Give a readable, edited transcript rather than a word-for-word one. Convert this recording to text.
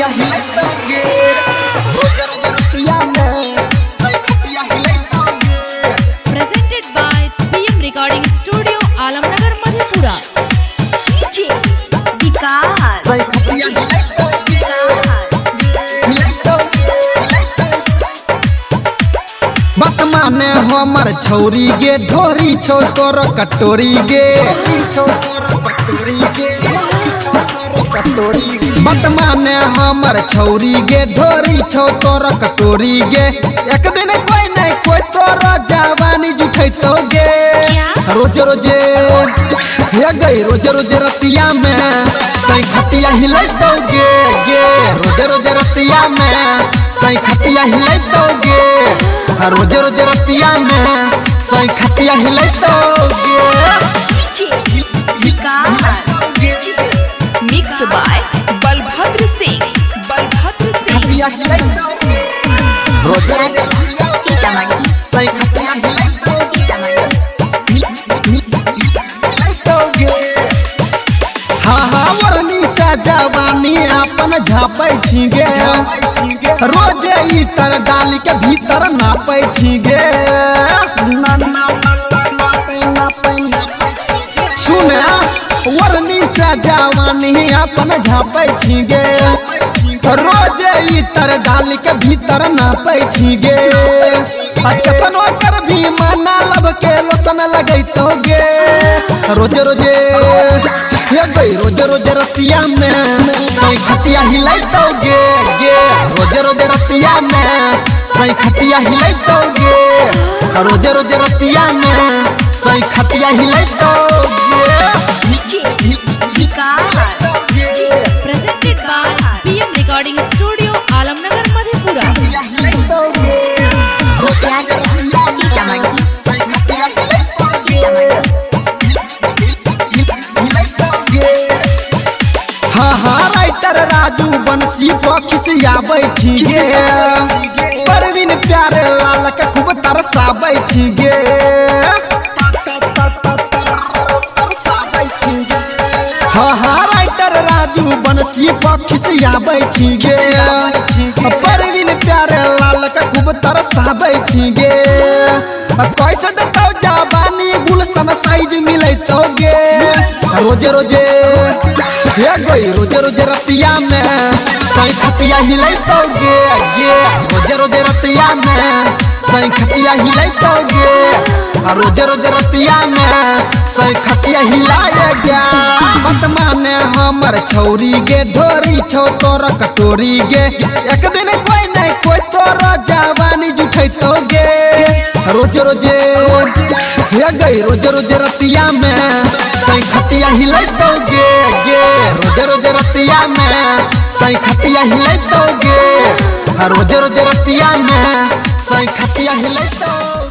खटिया हिलाइतोगे रोजा रोजा रतिया में सही खटिया हिलाइतोगे। Presented by PM Recording Studio, Alamnagar, Madhepura. DJ विकास सही खटिया हिलाइतोगे हिलाइतोगे। बात माने हमर छौरी गे ढोरी छौ तोर कटोरी गे बात माने हमर छौरी गे ढोरी छौ तोर कटोरी गे। एक दिन कोई नहीं कोई तोर जवानी जुठैतोगे रोज रोजे हे गई रोज रोज रतिया में सही खटिया हिलाइतोगे गे रोज रोज रतिया में सही खटिया हिलाइतोगे रोज रोज रतिया में सही खटिया हिलाइतोगे। मिक्स बाय बलभद्र सिंह खटिया हिलाइतोगे रोज रोज सही खटिया हिलाइतोगे। हाँ हाँ वरनी सा जवानी अपन झापै छीगे रोज इतर डाली के भीतर नापै छीगे। सुने वरनी सा जवानी अपन झापै छीगे रोज इतर डाली के भीतर नापै छीगे। केतनो कर भी माना लब के लोसन लगैतोगे रोज रोजे हे गई रोज रोज रतिया में सही खटिया हिलाइतोगे गे रोज रोज रतिया में सही खटिया हिलाइतोगे रोज रोज रतिया में सही खटिया हिलाइतोगे। Presented by PM Recording Studio, Alamnagar, Madhepura. हाँ हाँ राइटर राजू बंसी खिसियाबै छीगे परवीन प्यारे लाल के खूब तरसाबै छीगे। हाँ हाँ राइटर राजू बंसी खिसियाबै छीगे परवीन प्यारे लाल के खूब तरसाबै छीगे। कैसे देतौ जवानी गुलशन साइज मिलैतोगे रोजे रोजे हे गई रोज रोज रतिया में सही खटिया हिलाइतोगे गे रोज रोज रतिया में सही खटिया हिलाइतोगे रोज रोज रतिया में सही खटिया हिलाएगा। मत माने हमर छौरी गे ढोरी छौ तोर कटोरी गे। एक दिन कोई नहीं कोई तोर जवानी जुठैतोगे रोज रोजे हे गई रोज रोज रतिया में सही खटिया हिलाइतोगे गे रोज रोज रतिया में सही खटिया हिलाइतोगे रोज रोज रतिया में सही खटिया हिलाइतोगे।